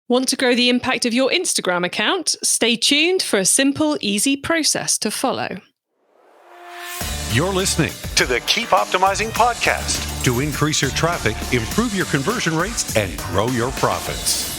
Want to grow the impact of your Instagram account? Stay tuned for a simple, easy process to follow. You're listening to the Keep Optimizing podcast to increase your traffic, improve your conversion rates, and grow your profits.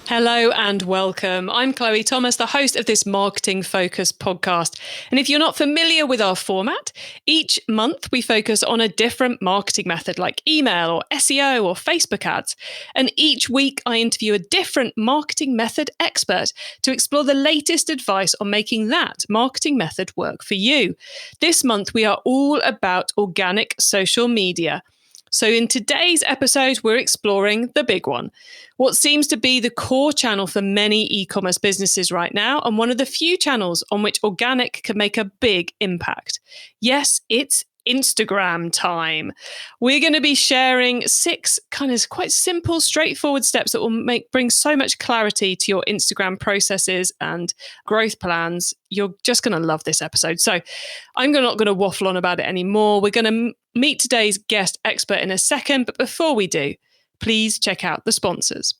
Hello and welcome. I'm Chloe Thomas, the host of this Marketing Focus podcast. And if you're not familiar with our format, each month we focus on a different marketing method like email or SEO or Facebook ads. And each week I interview a different marketing method expert to explore the latest advice on making that marketing method work for you. This month we are all about organic social media. So in today's episode, we're exploring the big one, what seems to be the core channel for many e-commerce businesses right now, and one of the few channels on which organic can make a big impact. Yes, it's Instagram time. We're going to be sharing 6 kind of quite simple, straightforward steps that will bring so much clarity to your Instagram processes and growth plans. You're just going to love this episode. So I'm not going to waffle on about it anymore. We're going to meet today's guest expert in a second, but before we do, please check out the sponsors.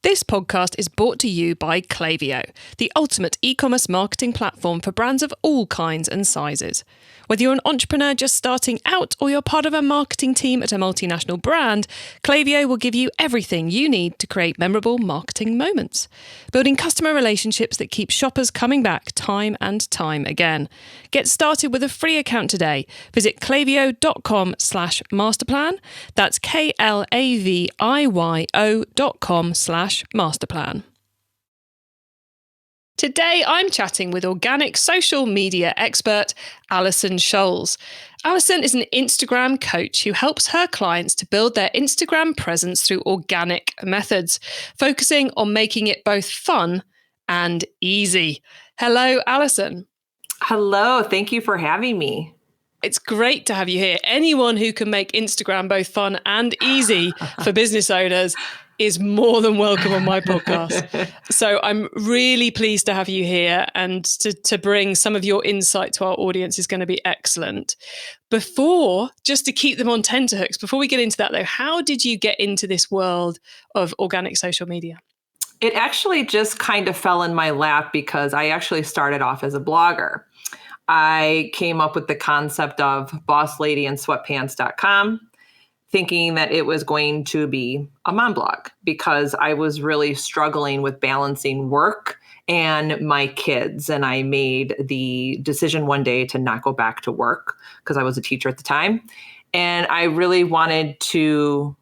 This podcast is brought to you by Klaviyo, the ultimate e-commerce marketing platform for brands of all kinds and sizes. Whether you're an entrepreneur just starting out or you're part of a marketing team at a multinational brand, Klaviyo will give you everything you need to create memorable marketing moments, building customer relationships that keep shoppers coming back time and time again. Get started with a free account today. Visit klaviyo.com/masterplan. That's klaviyo.com/masterplan. Today, I'm chatting with organic social media expert, Alison Scholes. Alison is an Instagram coach who helps her clients to build their Instagram presence through organic methods, focusing on making it both fun and easy. Hello, Alison. Hello, thank you for having me. It's great to have you here. Anyone who can make Instagram both fun and easy for business owners is more than welcome on my podcast. So I'm really pleased to have you here, and to bring some of your insight to our audience is going to be excellent. Just to keep them on tenterhooks, before we get into that though, how did you get into this world of organic social media? It actually just kind of fell in my lap because I actually started off as a blogger. I came up with the concept of bossladyandsweatpants.com, thinking that it was going to be a mom blog because I was really struggling with balancing work and my kids. And I made the decision one day to not go back to work because I was a teacher at the time. And I really wanted to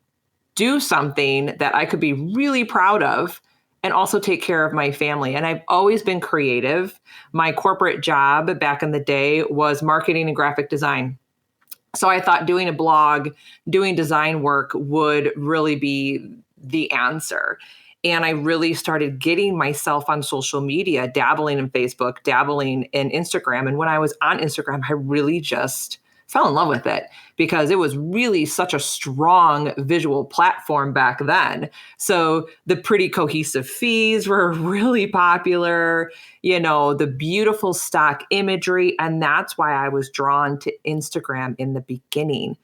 do something that I could be really proud of and also take care of my family. And I've always been creative. My corporate job back in the day was marketing and graphic design. So I thought doing a blog, doing design work would really be the answer. And I really started getting myself on social media, dabbling in Facebook, dabbling in Instagram. And when I was on Instagram, I really just fell in love with it because it was really such a strong visual platform back then. So the pretty cohesive feeds were really popular, the beautiful stock imagery. And that's why I was drawn to Instagram in the beginning.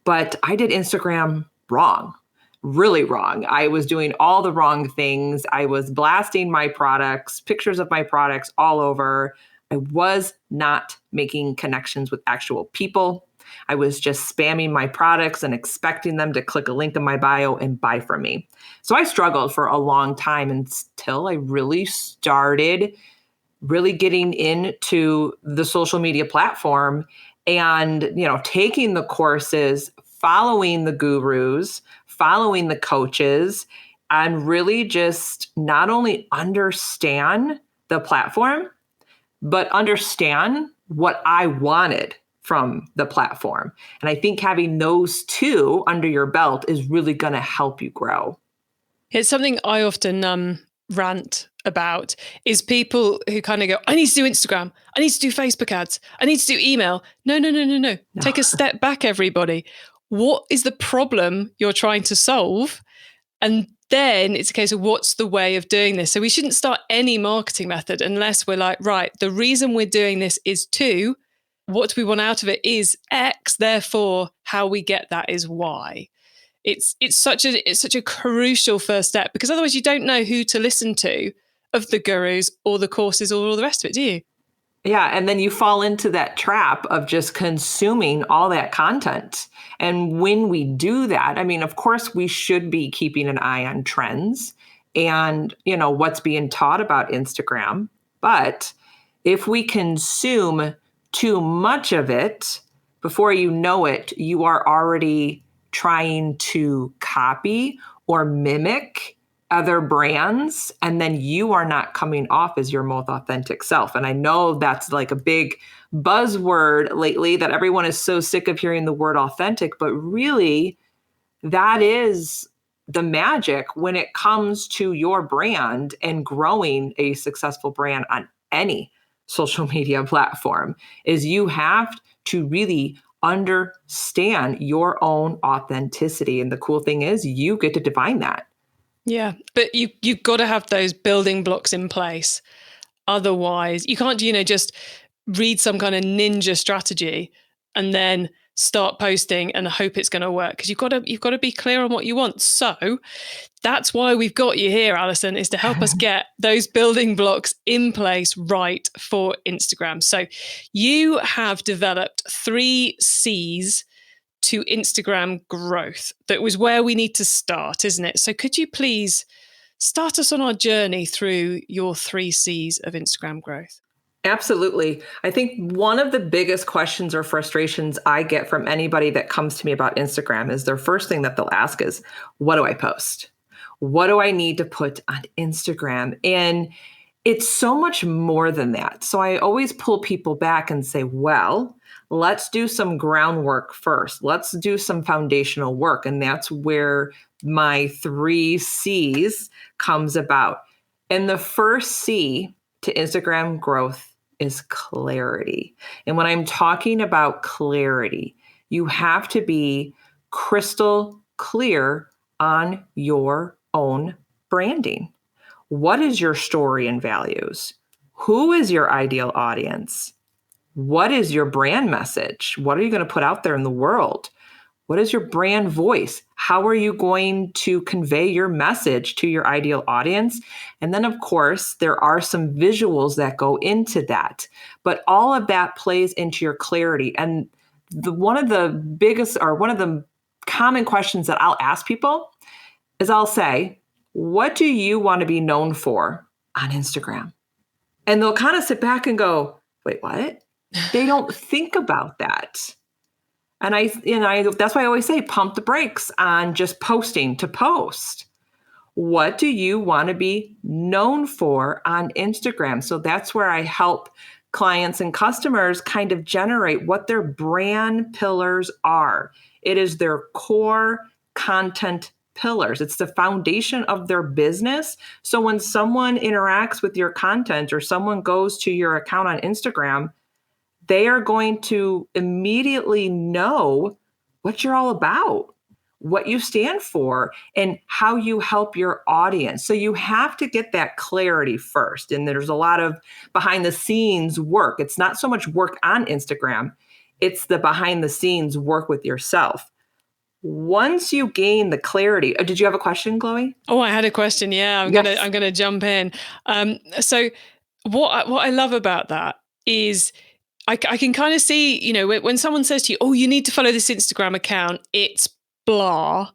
But I did Instagram wrong, really wrong. I was doing all the wrong things. I was blasting my products, pictures of my products all over. I was not making connections with actual people. I was just spamming my products and expecting them to click a link in my bio and buy from me. So I struggled for a long time until I really started getting into the social media platform and, taking the courses, following the gurus, following the coaches, and really just not only understand the platform, but understand what I wanted from the platform. And I think having those two under your belt is really going to help you grow. It's something I often rant about is people who kind of go, I need to do Instagram, I need to do Facebook ads, I need to do email. No. Take a step back, everybody. What is the problem you're trying to solve? And then it's a case of what's the way of doing this. So we shouldn't start any marketing method unless we're like, right, the reason we're doing this is to, what we want out of it is X, therefore how we get that is Y. it's such a crucial first step, because otherwise you don't know who to listen to of the gurus or the courses or all the rest of it, do you? Yeah. And then you fall into that trap of just consuming all that content. And when we do that, I mean, of course, we should be keeping an eye on trends and, what's being taught about Instagram. But if we consume too much of it, before you know it, you are already trying to copy or mimic other brands, and then you are not coming off as your most authentic self. And I know that's like a big buzzword lately that everyone is so sick of hearing the word authentic, but really that is the magic when it comes to your brand and growing a successful brand on any social media platform, is you have to really understand your own authenticity. And the cool thing is you get to define that. Yeah, but you've got to have those building blocks in place. Otherwise, you can't, just read some kind of ninja strategy and then start posting and hope it's going to work, because you've got to be clear on what you want. So that's why we've got you here, Alison, is to help us get those building blocks in place right for Instagram. So you have developed 3 C's to Instagram growth. That was where we need to start, isn't it? So could you please start us on our journey through your 3 C's of Instagram growth? Absolutely. I think one of the biggest questions or frustrations I get from anybody that comes to me about Instagram is their first thing that they'll ask is, what do I post? What do I need to put on Instagram? And it's so much more than that. So I always pull people back and say, well, let's do some groundwork first. Let's do some foundational work. And that's where my 3 C's comes about. And the first C to Instagram growth is clarity. And when I'm talking about clarity, you have to be crystal clear on your own branding. What is your story and values? Who is your ideal audience? What is your brand message? What are you going to put out there in the world? What is your brand voice? How are you going to convey your message to your ideal audience? And then, of course, there are some visuals that go into that. But all of that plays into your clarity. And one of the common questions that I'll ask people is I'll say, what do you want to be known for on Instagram? And they'll kind of sit back and go, wait, what? They don't think about that. And I that's why I always say pump the brakes on just posting to post. What do you want to be known for on Instagram? So that's where I help clients and customers kind of generate what their brand pillars are. It is their core content pillars. It's the foundation of their business. So when someone interacts with your content or someone goes to your account on Instagram, they are going to immediately know what you're all about, what you stand for, and how you help your audience. So you have to get that clarity first. And there's a lot of behind the scenes work. It's not so much work on Instagram. It's the behind the scenes work with yourself. Once you gain the clarity, did you have a question, Chloe? Oh, I had a question. Yeah, I'm gonna jump in. So what I love about that is I can kind of see, when someone says to you, oh, you need to follow this Instagram account, it's blah.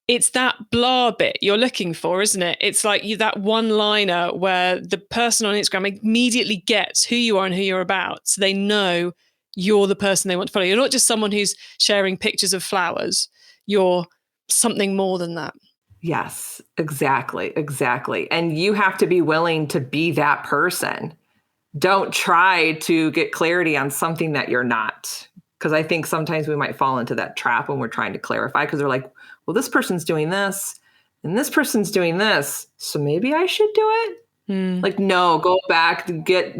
It's that blah bit you're looking for, isn't it? It's like that one-liner where the person on Instagram immediately gets who you are and who you're about. So they know you're the person they want to follow. You're not just someone who's sharing pictures of flowers. You're something more than that. Yes, exactly. And you have to be willing to be that person. Don't try to get clarity on something that you're not. Because I think sometimes we might fall into that trap when we're trying to clarify, because they're like, well, this person's doing this and this person's doing this, so maybe I should do it. Like, no, go back to get,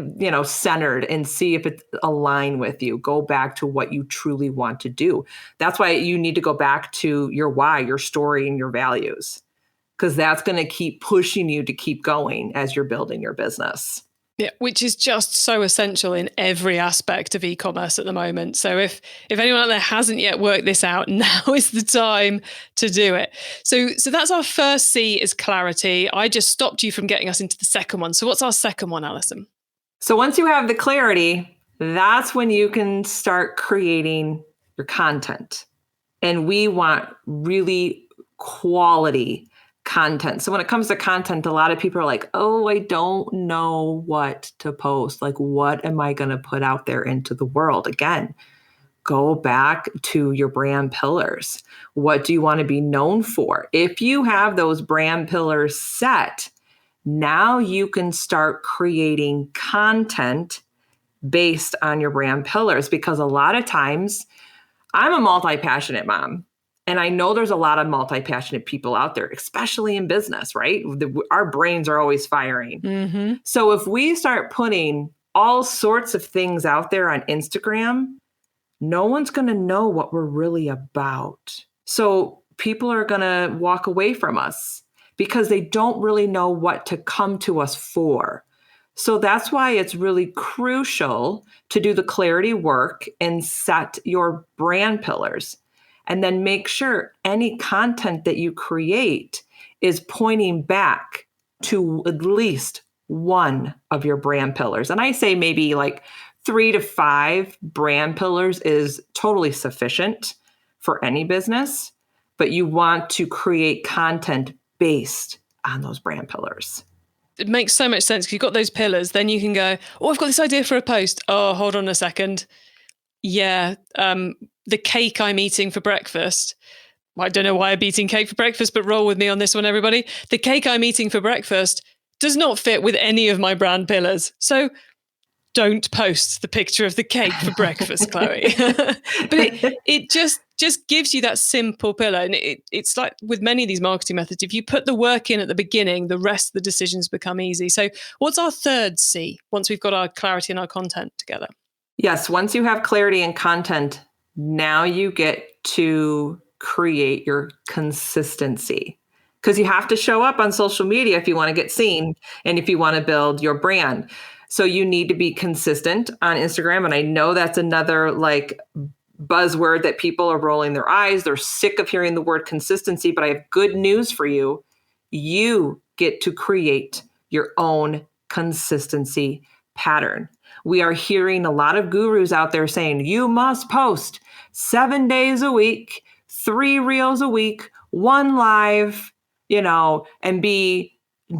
centered and see if it's aligned with you. Go back to what you truly want to do. That's why you need to go back to your why, your story, and your values, because that's going to keep pushing you to keep going as you're building your business. Yeah, which is just so essential in every aspect of e-commerce at the moment. So if anyone out there hasn't yet worked this out, now is the time to do it. So that's our first C, is clarity. I just stopped you from getting us into the second one. So what's our second one, Alison? So once you have the clarity, that's when you can start creating your content. And we want really quality content. So when it comes to content, a lot of people are like, oh, I don't know what to post. Like, what am I going to put out there into the world? Again, go back to your brand pillars. What do you want to be known for? If you have those brand pillars set, now you can start creating content based on your brand pillars, because a lot of times I'm a multi-passionate mom. And I know there's a lot of multi-passionate people out there, especially in business, right? Our brains are always firing. Mm-hmm. So if we start putting all sorts of things out there on Instagram, no one's going to know what we're really about. So people are going to walk away from us because they don't really know what to come to us for. So that's why it's really crucial to do the clarity work and set your brand pillars. And then make sure any content that you create is pointing back to at least one of your brand pillars. And I say maybe like 3 to 5 brand pillars is totally sufficient for any business, but you want to create content based on those brand pillars. It makes so much sense because you've got those pillars. Then you can go, oh, I've got this idea for a post. Oh, hold on a second. Yeah, the cake I'm eating for breakfast. I don't know why I'm eating cake for breakfast, but roll with me on this one, everybody. The cake I'm eating for breakfast does not fit with any of my brand pillars. So don't post the picture of the cake for breakfast, Chloe. But it just gives you that simple pillar. And it's like with many of these marketing methods, if you put the work in at the beginning, the rest of the decisions become easy. So what's our third C once we've got our clarity and our content together? Yes, once you have clarity and content, now you get to create your consistency, because you have to show up on social media if you want to get seen and if you want to build your brand. So you need to be consistent on Instagram. And I know that's another like buzzword that people are rolling their eyes. They're sick of hearing the word consistency, but I have good news for you. You get to create your own consistency pattern. We are hearing a lot of gurus out there saying you must post 7 days a week, 3 reels a week, 1 live, and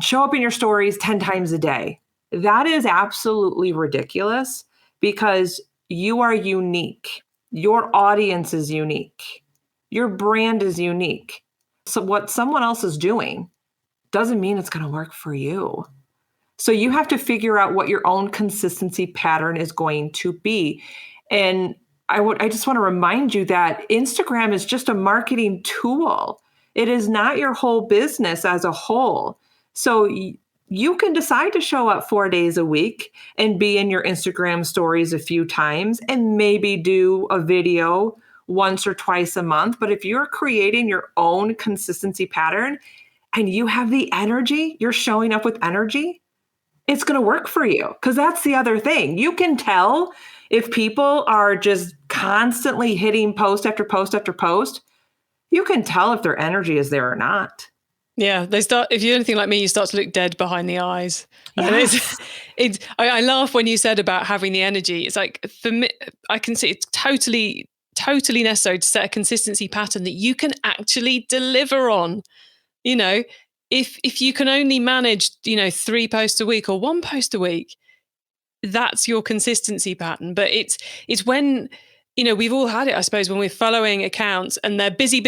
show up in your stories 10 times a day. That is absolutely ridiculous because you are unique. Your audience is unique. Your brand is unique. So what someone else is doing doesn't mean it's going to work for you. So you have to figure out what your own consistency pattern is going to be. And I just want to remind you that Instagram is just a marketing tool. It is not your whole business as a whole. So you can decide to show up 4 days a week and be in your Instagram stories a few times and maybe do a video once or twice a month. But if you're creating your own consistency pattern and you have the energy, you're showing up with energy, it's going to work for you. Because that's the other thing. You can tell if people are just constantly hitting post after post after post. You can tell if their energy is there or not. Yeah, if you're anything like me, you start to look dead behind the eyes. Yes. And I laugh when you said about having the energy. It's like, for me, I can see it's totally necessary to set a consistency pattern that you can actually deliver on. If you can only manage, 3 posts a week or 1 post a week, that's your consistency pattern. But it's when, we've all had it, I suppose, when we're following accounts and they're busy,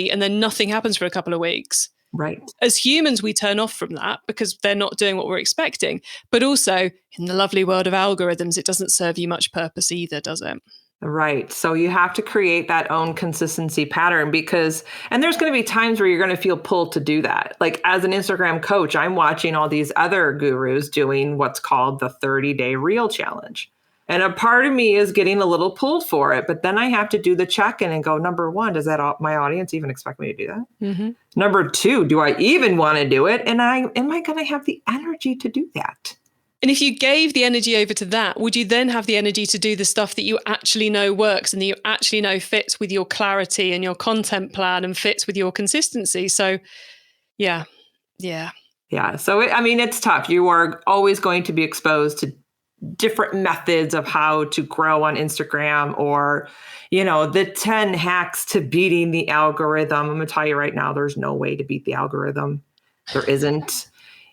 and then nothing happens for a couple of weeks. Right. As humans, we turn off from that because they're not doing what we're expecting. But also, in the lovely world of algorithms, it doesn't serve you much purpose either, does it? Right. So you have to create that own consistency pattern and there's going to be times where you're going to feel pulled to do that. Like as an Instagram coach, I'm watching all these other gurus doing what's called the 30-day reel challenge. And a part of me is getting a little pulled for it, but then I have to do the check-in and go, number 1, does my audience even expect me to do that? Mm-hmm. Number 2, do I even want to do it? And am I going to have the energy to do that? And if you gave the energy over to that, would you then have the energy to do the stuff that you actually know works and that you actually know fits with your clarity and your content plan and fits with your consistency? So yeah. So, it's tough. You are always going to be exposed to different methods of how to grow on Instagram, or, the 10 hacks to beating the algorithm. I'm going to tell you right now, there's no way to beat the algorithm. There isn't.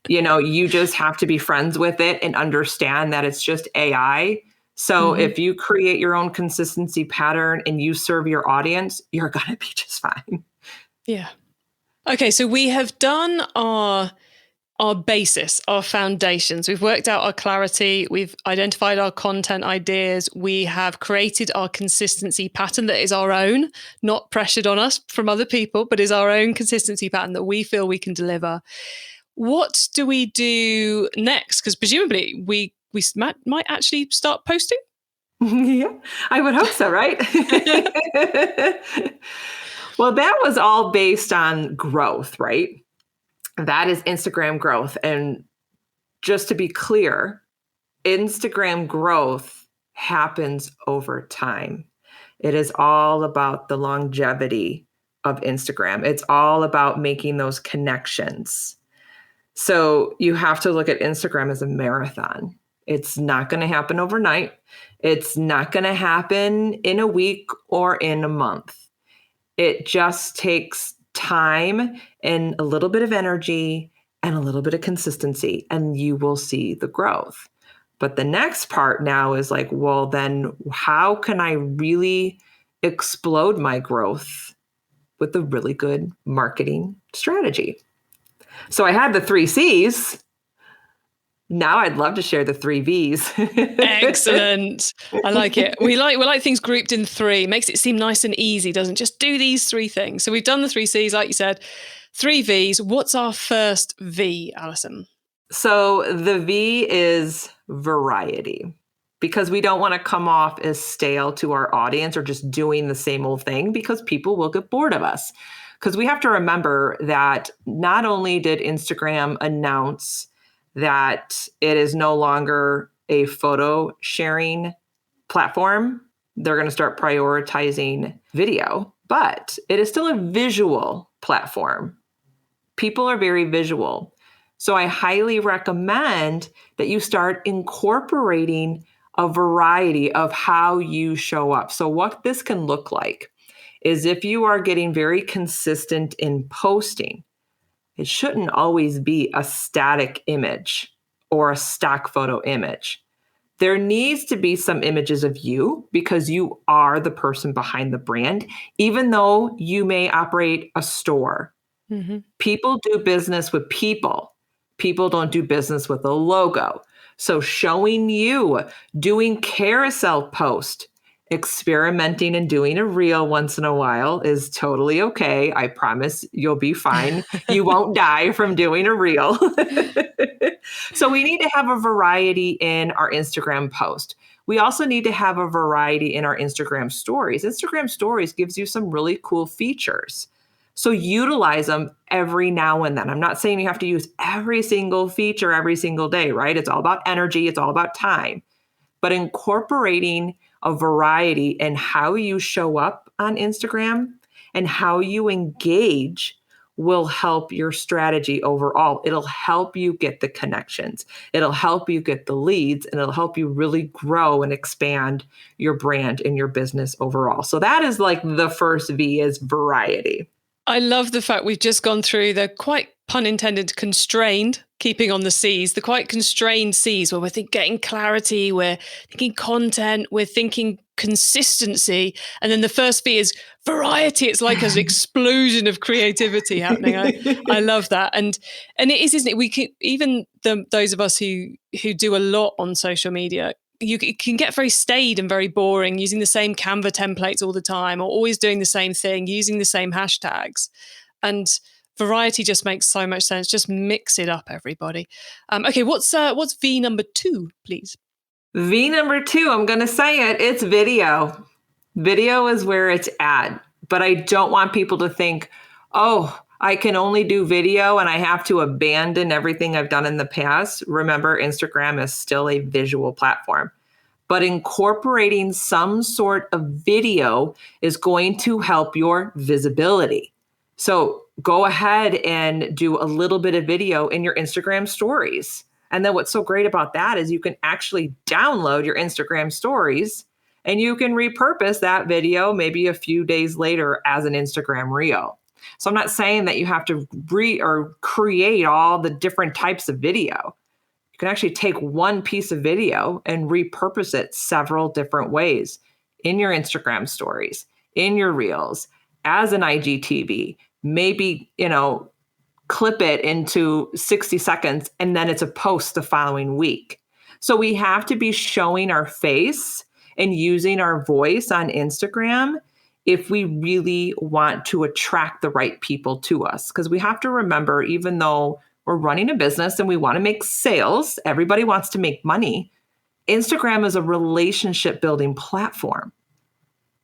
You just have to be friends with it and understand that it's just AI. So if you create your own consistency pattern and you serve your audience, you're going to be just fine. Yeah. Okay, so we have done our basis, our foundations. We've worked out our clarity. We've identified our content ideas. We have created our consistency pattern that is our own, not pressured on us from other people, but is our own consistency pattern that we feel we can deliver. What do we do next? Because presumably we might actually start posting. Yeah, I would hope so, right? Well, that was all based on growth, right? That is Instagram growth. And just to be clear, Instagram growth happens over time. It is all about the longevity of Instagram. It's all about making those connections. So you have to look at Instagram as a marathon. It's not going to happen overnight. It's not going to happen in a week or in a month. It just takes time and a little bit of energy and a little bit of consistency, and you will see the growth. But the next part now is like, well, then how can I really explode my growth with a really good marketing strategy? So I had the 3 C's. Now I'd love to share the 3 V's. Excellent. I like it. We like things grouped in 3. Makes it seem nice and easy, doesn't just do these 3 things. So we've done the 3 C's, like you said. 3 V's. What's our first V, Alison? So the V is variety, because we don't want to come off as stale to our audience or just doing the same old thing, because people will get bored of us. Because we have to remember that not only did Instagram announce that it is no longer a photo sharing platform, they're going to start prioritizing video, but it is still a visual platform. People are very visual. So I highly recommend that you start incorporating a variety of how you show up. So what this can look like is, if you are getting very consistent in posting, it shouldn't always be a static image or a stock photo image. There needs to be some images of you, because you are the person behind the brand, even though you may operate a store. Mm-hmm. People do business with people. People don't do business with a logo. So showing you doing carousel post, experimenting and doing a reel once in a while is totally okay. I promise you'll be fine. You won't die from doing a reel. So we need to have a variety in our Instagram post. We also need to have a variety in our Instagram stories. Instagram stories gives you some really cool features. So utilize them every now and then. I'm not saying you have to use every single feature every single day, right? It's all about energy. It's all about time. But incorporating a variety in how you show up on Instagram and how you engage will help your strategy overall. It'll help you get the connections. It'll help you get the leads, and it'll help you really grow and expand your brand and your business overall. So that is like the first V, is variety. I love the fact we've just gone through the quite, pun intended, constrained, keeping on the C's, the quite constrained C's, where we're getting clarity, we're thinking content, we're thinking consistency. And then the first V is variety. It's like an explosion of creativity happening. I love that. And it is, isn't it? We can, even those of us who do a lot on social media, it can get very staid and very boring, using the same Canva templates all the time, or always doing the same thing, using the same hashtags. And variety just makes so much sense. Just mix it up, everybody. Okay, what's V number 2, please? V number 2, I'm going to say it. It's video. Video is where it's at. But I don't want people to think, oh, I can only do video and I have to abandon everything I've done in the past. Remember, Instagram is still a visual platform, but incorporating some sort of video is going to help your visibility. So go ahead and do a little bit of video in your Instagram stories. And then what's so great about that is you can actually download your Instagram stories and you can repurpose that video maybe a few days later as an Instagram reel. So I'm not saying that you have to create all the different types of video. You can actually take one piece of video and repurpose it several different ways in your Instagram stories, in your reels, as an IGTV, maybe, clip it into 60 seconds and then it's a post the following week. So we have to be showing our face and using our voice on Instagram if we really want to attract the right people to us. Because we have to remember, even though we're running a business and we want to make sales, everybody wants to make money. Instagram is a relationship building platform.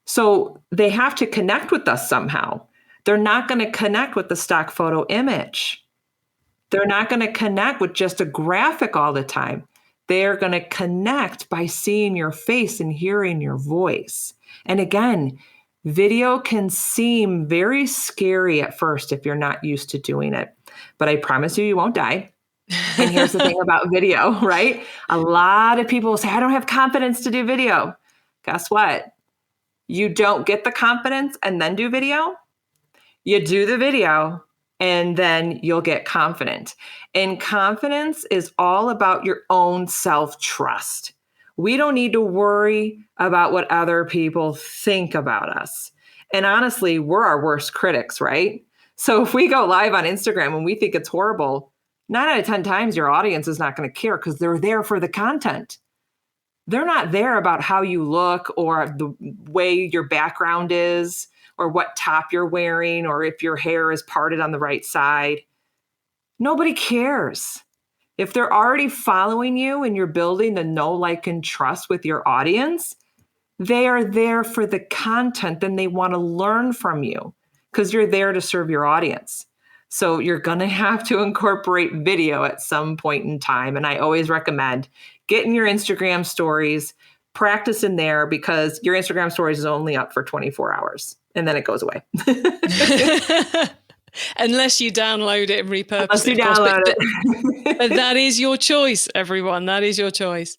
So they have to connect with us somehow. They're not going to connect with the stock photo image. They're not going to connect with just a graphic all the time. They're going to connect by seeing your face and hearing your voice. And again, video can seem very scary at first if you're not used to doing it, but I promise you won't die. And here's the thing about video, right? A lot of people say, I don't have confidence to do video. Guess what? You don't get the confidence and then do video. You do the video and then you'll get confident. And confidence is all about your own self-trust. We don't need to worry about what other people think about us. And honestly, we're our worst critics, right? So if we go live on Instagram and we think it's horrible, 9 out of 10 times your audience is not going to care because they're there for the content. They're not there about how you look or the way your background is or what top you're wearing or if your hair is parted on the right side. Nobody cares. If they're already following you and you're building the know, like, and trust with your audience, they are there for the content and they want to learn from you because you're there to serve your audience. So you're going to have to incorporate video at some point in time. And I always recommend getting your Instagram stories, practice in there because your Instagram stories is only up for 24 hours and then it goes away. Unless you download it and repurpose Unless you it. download it. But that is your choice, everyone. That is your choice.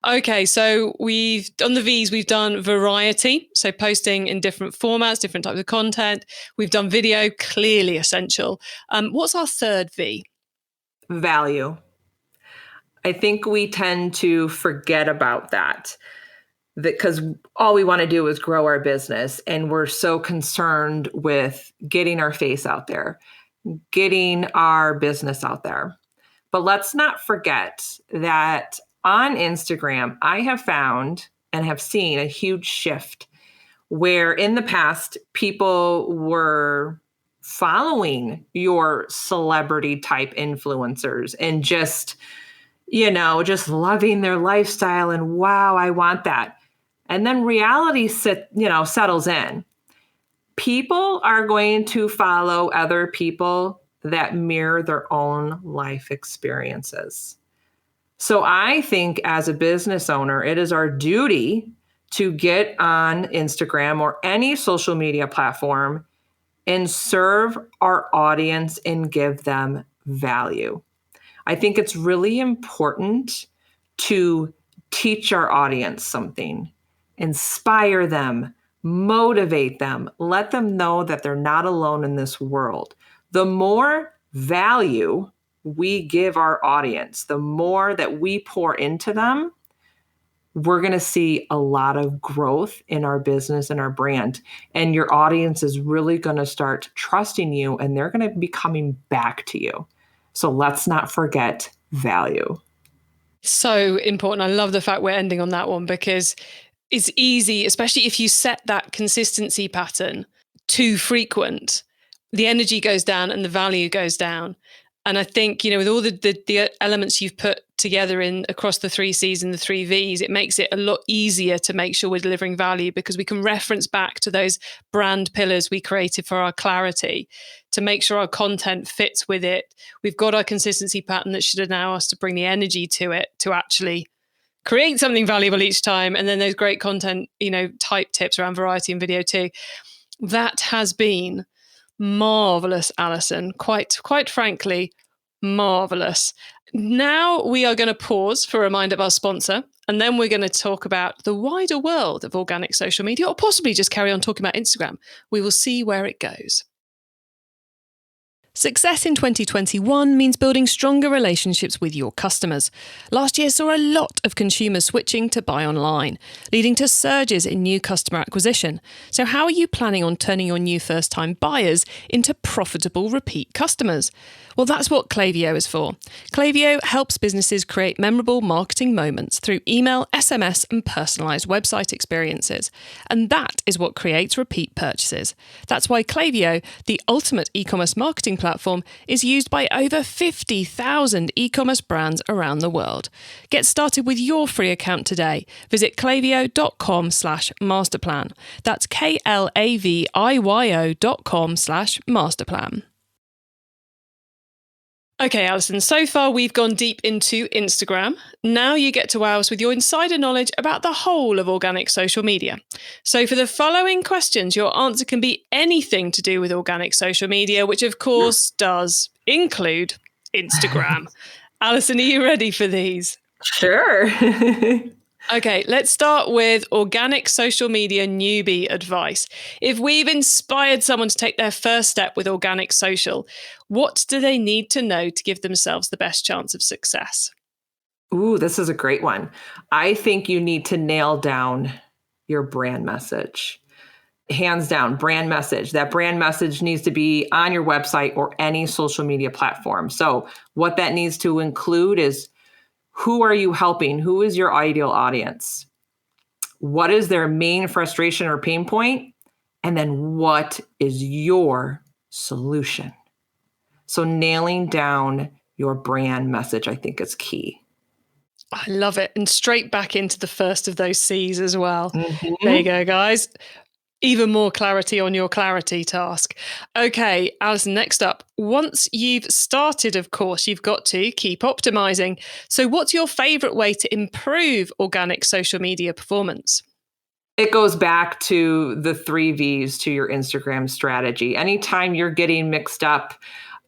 Okay, so we've done the V's. We've done variety, so posting in different formats, different types of content. We've done video, clearly essential. What's our third V? Value. I think we tend to forget about that because all we want to do is grow our business. And we're so concerned with getting our face out there, getting our business out there. But let's not forget that on Instagram, I have found and have seen a huge shift where in the past, people were following your celebrity type influencers and just loving their lifestyle and wow, I want that. And then reality settles in. People are going to follow other people that mirror their own life experiences. So I think as a business owner, it is our duty to get on Instagram or any social media platform and serve our audience and give them value. I think it's really important to teach our audience something, inspire them, motivate them, let them know that they're not alone in this world. The more value we give our audience, the more that we pour into them, we're going to see a lot of growth in our business and our brand. And your audience is really going to start trusting you and they're going to be coming back to you. So let's not forget value. So important. I love the fact we're ending on that one because it's easy, especially if you set that consistency pattern too frequent, the energy goes down and the value goes down. And I think, with all the elements you've put together in across the 3 C's and the 3 V's, it makes it a lot easier to make sure we're delivering value, because we can reference back to those brand pillars we created for our clarity to make sure our content fits with it. We've got our consistency pattern that should allow us to bring the energy to it to actually create something valuable each time. And then those great content, type tips around variety and video too. That has been marvelous, Alison. Quite frankly, marvelous. Now we are going to pause for a reminder of our sponsor, and then we're going to talk about the wider world of organic social media, or possibly just carry on talking about Instagram. We will see where it goes. Success in 2021 means building stronger relationships with your customers. Last year saw a lot of consumers switching to buy online, leading to surges in new customer acquisition. So how are you planning on turning your new first-time buyers into profitable repeat customers? Well, that's what Klaviyo is for. Klaviyo helps businesses create memorable marketing moments through email, SMS, and personalized website experiences. And that is what creates repeat purchases. That's why Klaviyo, the ultimate e-commerce marketing platform, is used by over 50,000 e-commerce brands around the world. Get started with your free account today. Visit klaviyo.com/masterplan. That's KLAVIYO.com/masterplan. Okay, Alison, so far we've gone deep into Instagram. Now you get to wow us with your insider knowledge about the whole of organic social media. So for the following questions, your answer can be anything to do with organic social media, which of course does include Instagram. Alison, are you ready for these? Sure. Okay, let's start with organic social media newbie advice. If we've inspired someone to take their first step with organic social, what do they need to know to give themselves the best chance of success? Ooh, this is a great one. I think you need to nail down your brand message. Hands down, brand message. That brand message needs to be on your website or any social media platform. So what that needs to include is, who are you helping? Who is your ideal audience? What is their main frustration or pain point? And then what is your solution? So nailing down your brand message, I think, is key. I love it. And straight back into the first of those C's as well. Mm-hmm. There you go, guys. Even more clarity on your clarity task. Okay, Alison, next up. Once you've started, of course, you've got to keep optimizing. So what's your favorite way to improve organic social media performance? It goes back to the 3 V's to your Instagram strategy. Anytime you're getting mixed up,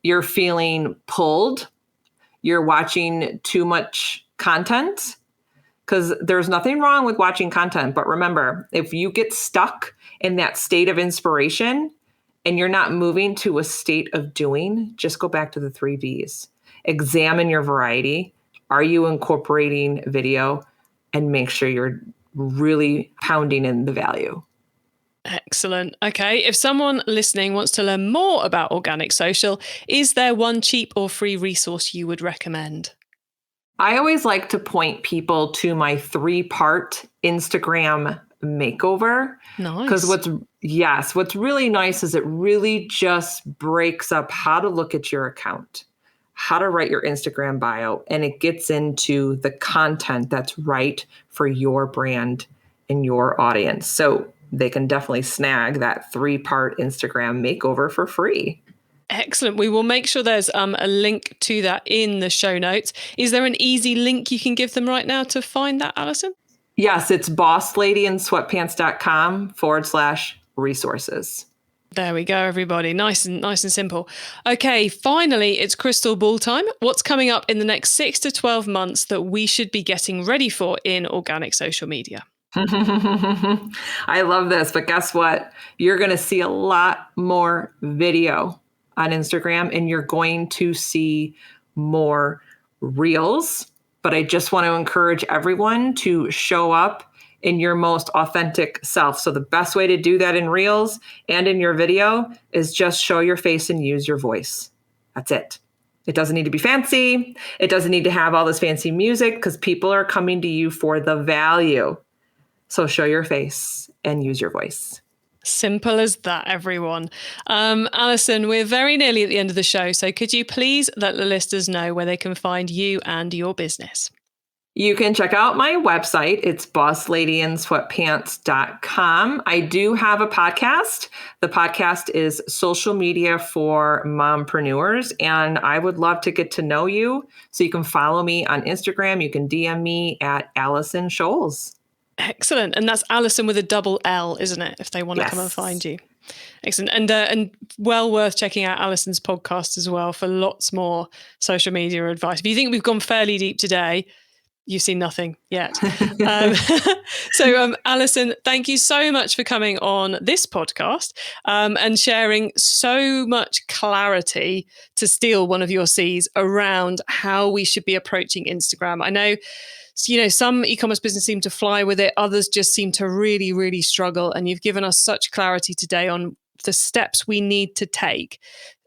you're feeling pulled, you're watching too much content, because there's nothing wrong with watching content. But remember, if you get stuck in that state of inspiration and you're not moving to a state of doing, just go back to the 3 V's. Examine your variety. Are you incorporating video? And make sure you're really pounding in the value. Excellent. Okay. If someone listening wants to learn more about organic social, is there one cheap or free resource you would recommend? I always like to point people to my 3-part Instagram makeover. Nice. Because what's really nice is it really just breaks up how to look at your account, how to write your Instagram bio, and it gets into the content that's right for your brand and your audience. So they can definitely snag that 3-part Instagram makeover for free. Excellent. We will make sure there's a link to that in the show notes. Is there an easy link you can give them right now to find that, Alison? Yes, it's bossladyandsweatpants.com/resources. There we go, everybody. Nice and simple. Okay, finally, it's crystal ball time. What's coming up in the next 6 to 12 months that we should be getting ready for in organic social media? I love this, but guess what? You're going to see a lot more video on Instagram, and you're going to see more reels. But I just want to encourage everyone to show up in your most authentic self. So the best way to do that in reels and in your video is just show your face and use your voice. That's it. It doesn't need to be fancy. It doesn't need to have all this fancy music, because people are coming to you for the value. So show your face and use your voice. Simple as that, everyone. Alison, we're very nearly at the end of the show, so could you please let the listeners know where they can find you and your business? You can check out my website. It's bossladyinsweatpants.com. I do have a podcast. The podcast is Social Media for Mompreneurs, and I would love to get to know you. So you can follow me on Instagram. You can DM me at Alison Scholes. Excellent. And that's Alison with a double L, isn't it? If they want to come and find you. Excellent. And well worth checking out Alison's podcast as well for lots more social media advice. If you think we've gone fairly deep today, you've seen nothing yet. So Alison, thank you so much for coming on this podcast and sharing so much clarity, to steal one of your C's, around how we should be approaching Instagram. I know, some e-commerce businesses seem to fly with it. Others just seem to really, really struggle. And you've given us such clarity today on the steps we need to take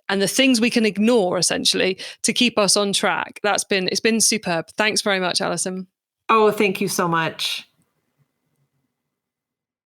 and the things we can ignore, essentially, to keep us on track. It's been superb. Thanks very much, Alison. Oh, thank you so much.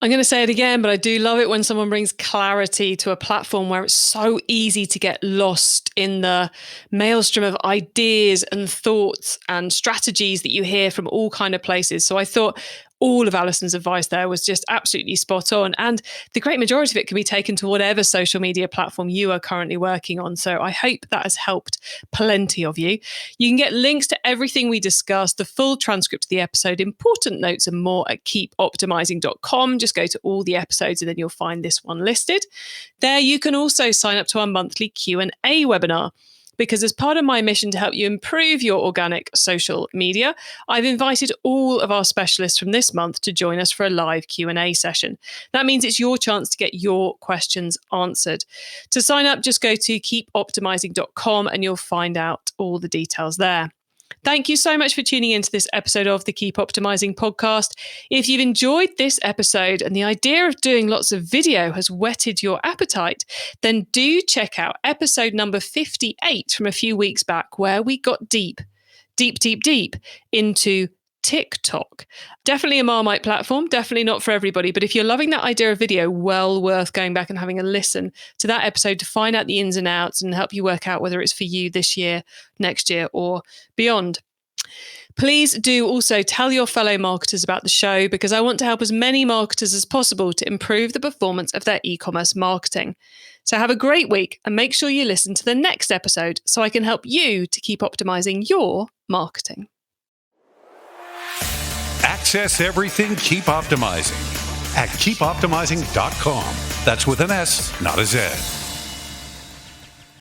I'm going to say it again, but I do love it when someone brings clarity to a platform where it's so easy to get lost in the maelstrom of ideas and thoughts and strategies that you hear from all kind of places. So I thought all of Alison's advice there was just absolutely spot on. And the great majority of it can be taken to whatever social media platform you are currently working on. So I hope that has helped plenty of you. You can get links to everything we discussed, the full transcript of the episode, important notes and more at keepoptimizing.com. Just go to all the episodes and then you'll find this one listed. There you can also sign up to our monthly Q&A webinar, because as part of my mission to help you improve your organic social media, I've invited all of our specialists from this month to join us for a live Q&A session. That means it's your chance to get your questions answered. To sign up, just go to keepoptimizing.com and you'll find out all the details there. Thank you so much for tuning into this episode of the Keep Optimizing podcast. If you've enjoyed this episode and the idea of doing lots of video has whetted your appetite, then do check out episode number 58 from a few weeks back, where we got deep into TikTok. Definitely a Marmite platform, definitely not for everybody. But if you're loving that idea of video, well worth going back and having a listen to that episode to find out the ins and outs and help you work out whether it's for you this year, next year, or beyond. Please do also tell your fellow marketers about the show, because I want to help as many marketers as possible to improve the performance of their e-commerce marketing. So have a great week and make sure you listen to the next episode so I can help you to keep optimizing your marketing. Access everything Keep Optimizing at keepoptimizing.com. That's with an S, not a Z.